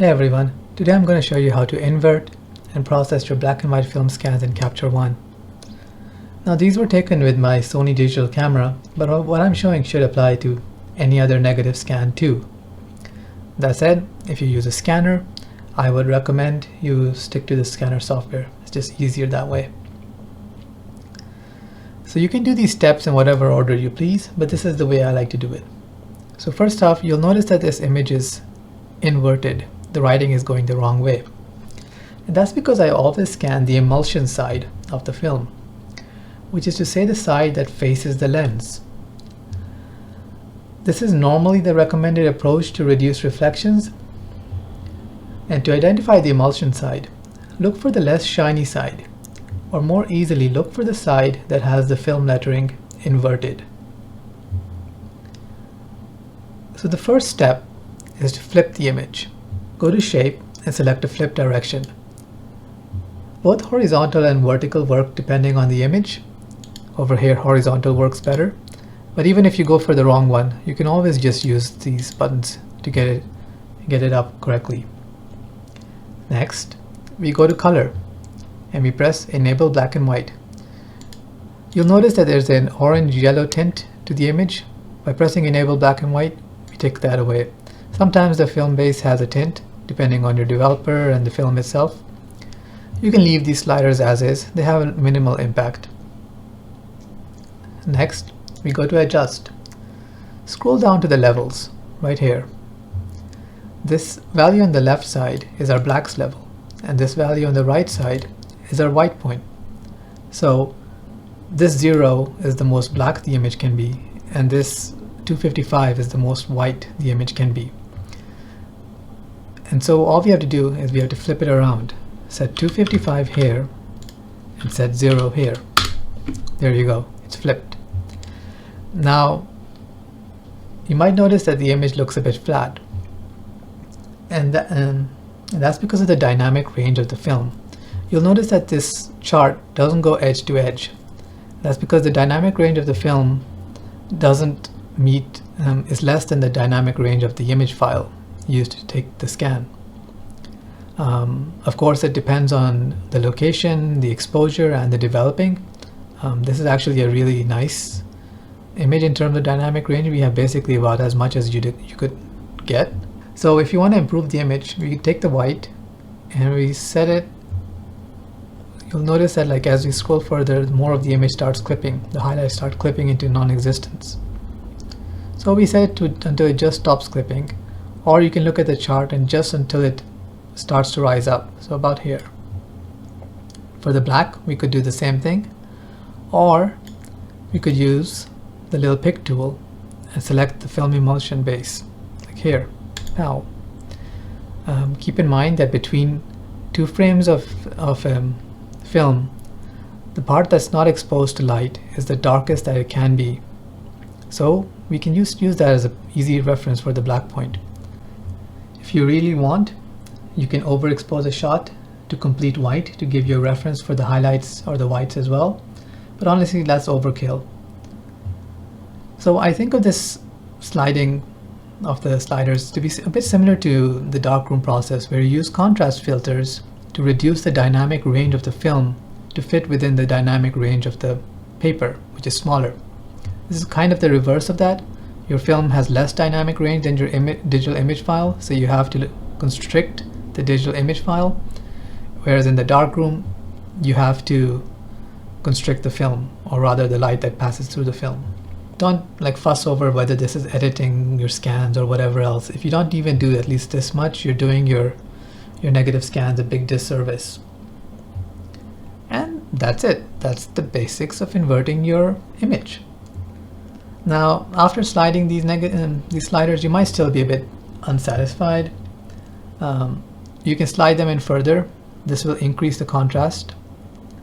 Hey everyone, today I'm going to show you how to invert and process your black and white film scans in Capture One. Now these were taken with my Sony digital camera, but what I'm showing should apply to any other negative scan too. That said, if you use a scanner, I would recommend you stick to the scanner software. It's just easier that way. So you can do these steps in whatever order you please, but this is the way I like to do it. So first off, you'll notice that this image is inverted. The writing is going the wrong way. And that's because I always scan the emulsion side of the film, which is to say the side that faces the lens. This is normally the recommended approach to reduce reflections. And to identify the emulsion side, look for the less shiny side, or more easily look for the side that has the film lettering inverted. So the first step is to flip the image. Go to Shape and select a flip direction. Both horizontal and vertical work depending on the image. Over here, horizontal works better. But even if you go for the wrong one, you can always just use these buttons to get it up correctly. Next, we go to Color and we press Enable Black and White. You'll notice that there's an orange-yellow tint to the image. By pressing Enable Black and White, we take that away. Sometimes the film base has a tint, depending on your developer and the film itself. You can leave these sliders as is. They have a minimal impact. Next, we go to Adjust. Scroll down to the levels, right here. This value on the left side is our blacks level, and this value on the right side is our white point. So this 0 is the most black the image can be, and this 255 is the most white the image can be. And so all we have to do is we have to flip it around. Set 255 here and set 0 here. There you go, it's flipped. Now you might notice that the image looks a bit flat, and that's because of the dynamic range of the film. You'll notice that this chart doesn't go edge to edge. That's because the dynamic range of the film doesn't meet is less than the dynamic range of the image file used to take the scan. Of course, it depends on the location, the exposure, and the developing. This is actually a really nice image in terms of dynamic range. We have basically about as much as you could get. So if you want to improve the image, we take the white and we set it. You'll notice that as we scroll further, more of the image starts clipping. The highlights start clipping into non-existence. So we set it until it just stops clipping, or you can look at the chart and just until it starts to rise up, so about here. For the black, we could do the same thing, or we could use the little pick tool and select the film emulsion base, like here. Now, keep in mind that between two frames of film, the part that's not exposed to light is the darkest that it can be. So we can use that as an easy reference for the black point. If you really want, you can overexpose a shot to complete white to give you a reference for the highlights or the whites as well. But honestly, that's overkill. So I think of this sliding of the sliders to be a bit similar to the darkroom process, where you use contrast filters to reduce the dynamic range of the film to fit within the dynamic range of the paper, which is smaller. This is kind of the reverse of that. Your film has less dynamic range than your digital image file, so you have to constrict the digital image file, whereas in the darkroom you have to constrict the film, or rather the light that passes through the film. Don't fuss over whether this is editing your scans or whatever else. If you don't even do at least this much, you're doing your negative scans a big disservice. And that's it. That's the basics of inverting your image. Now, after sliding these sliders, you might still be a bit unsatisfied. You can slide them in further. This will increase the contrast.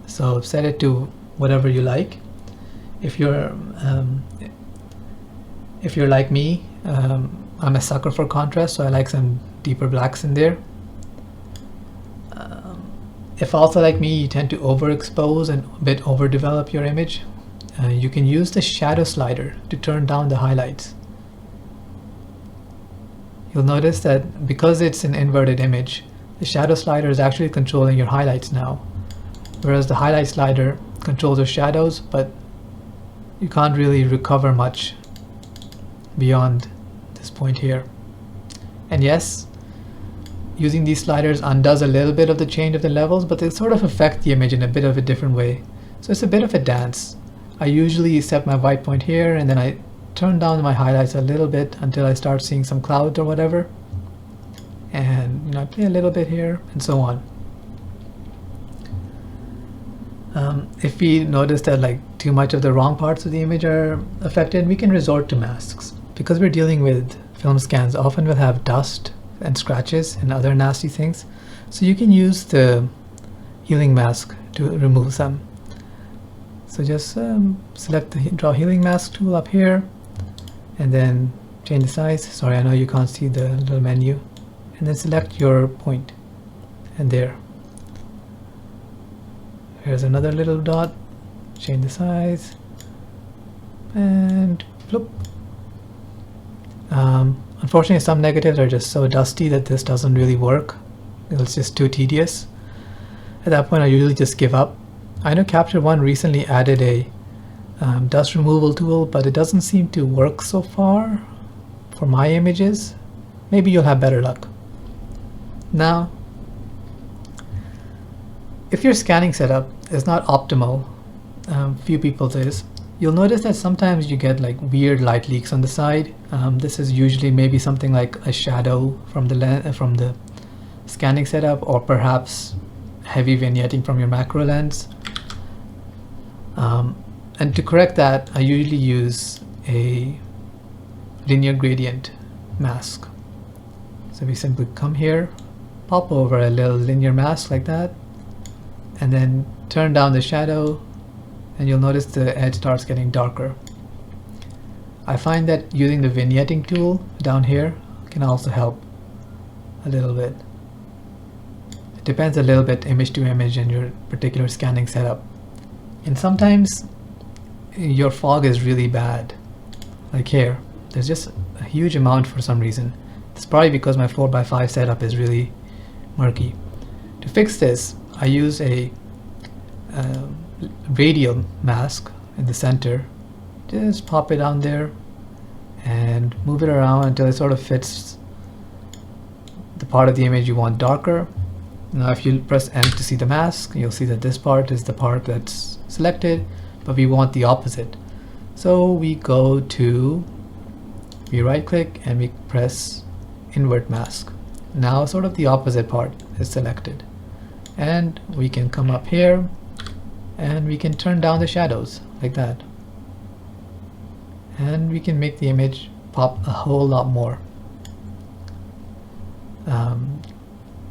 So set it to whatever you like. If you're like me, I'm a sucker for contrast, so I like some deeper blacks in there. If also like me, you tend to overexpose and a bit overdevelop your image, you can use the shadow slider to turn down the highlights. you'll notice that because it's an inverted image, the shadow slider is actually controlling your highlights now, whereas the highlight slider controls your shadows, but you can't really recover much beyond this point here. And yes, using these sliders undoes a little bit of the change of the levels, but they sort of affect the image in a bit of a different way. So it's a bit of a dance. I usually set my white point here, and then I turn down my highlights a little bit until I start seeing some clouds or whatever. And I play a little bit here, and so on. If we notice that like too much of the wrong parts of the image are affected, we can resort to masks. Because we're dealing with film scans, often we'll have dust and scratches and other nasty things. So you can use the healing mask to remove them. So just select the draw healing mask tool up here, and then change the size. Sorry, I know you can't see the little menu. And then select your point, and there. Here's another little dot, change the size, and bloop. Unfortunately, some negatives are just so dusty that this doesn't really work. It's just too tedious. At that point, I usually just give up. I know Capture One recently added a dust removal tool, but it doesn't seem to work so far for my images. Maybe you'll have better luck. Now, if your scanning setup is not optimal, few people's is, you'll notice that sometimes you get like weird light leaks on the side. This is usually maybe something like a shadow from the scanning setup, or perhaps heavy vignetting from your macro lens. And to correct that, I usually use a linear gradient mask. So we simply come here, pop over a little linear mask like that, and then turn down the shadow, and you'll notice the edge starts getting darker. I find that using the vignetting tool down here can also help a little bit. It depends a little bit image to image and your particular scanning setup. And sometimes your fog is really bad. Like here, there's just a huge amount for some reason. It's probably because my 4x5 setup is really murky. To fix this, I use a radial mask in the center. Just pop it down there and move it around until it sort of fits the part of the image you want darker. Now if you press M to see the mask, you'll see that this part is the part that's selected, but we want the opposite. So we right click and we press invert mask. Now sort of the opposite part is selected. And we can come up here and we can turn down the shadows like that. And we can make the image pop a whole lot more.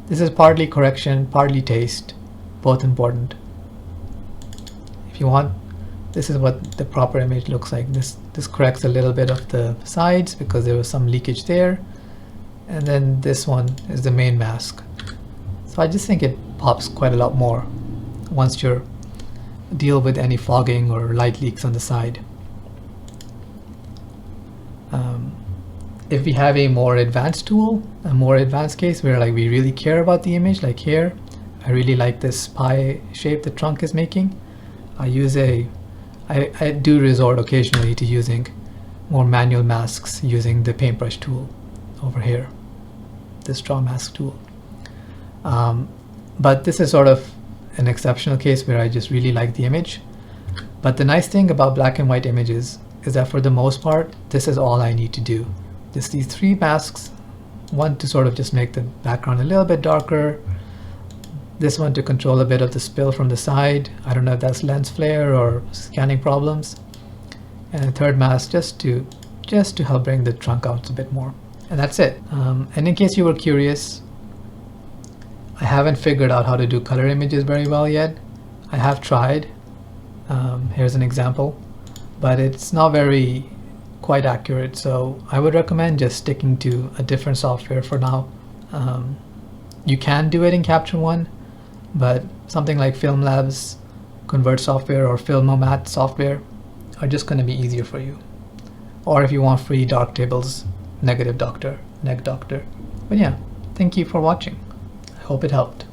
This is partly correction, partly taste, both important. If you want, this is what the proper image looks like. This corrects a little bit of the sides because there was some leakage there. And then this one is the main mask. So I just think it pops quite a lot more once you deal with any fogging or light leaks on the side. If we have a more advanced tool, a more advanced case where like we really care about the image, like here, I really like this pie shape the trunk is making. I do resort occasionally to using more manual masks using the paintbrush tool over here, this draw mask tool. But this is sort of an exceptional case where I just really like the image. But the nice thing about black and white images is that for the most part, this is all I need to do. Just these three masks, one to sort of just make the background a little bit darker, this one to control a bit of the spill from the side. I don't know if that's lens flare or scanning problems. And a third mask just to help bring the trunk out a bit more. And that's it. And in case you were curious, I haven't figured out how to do color images very well yet. I have tried. Here's an example, but it's not very quite accurate. So I would recommend just sticking to a different software for now. You can do it in Capture One, but something like Film Labs, Convert software, or Filmomat software are just going to be easier for you. Or if you want free Darktable's Negative Doctor. neck doctor. But yeah, thank you for watching. I hope it helped.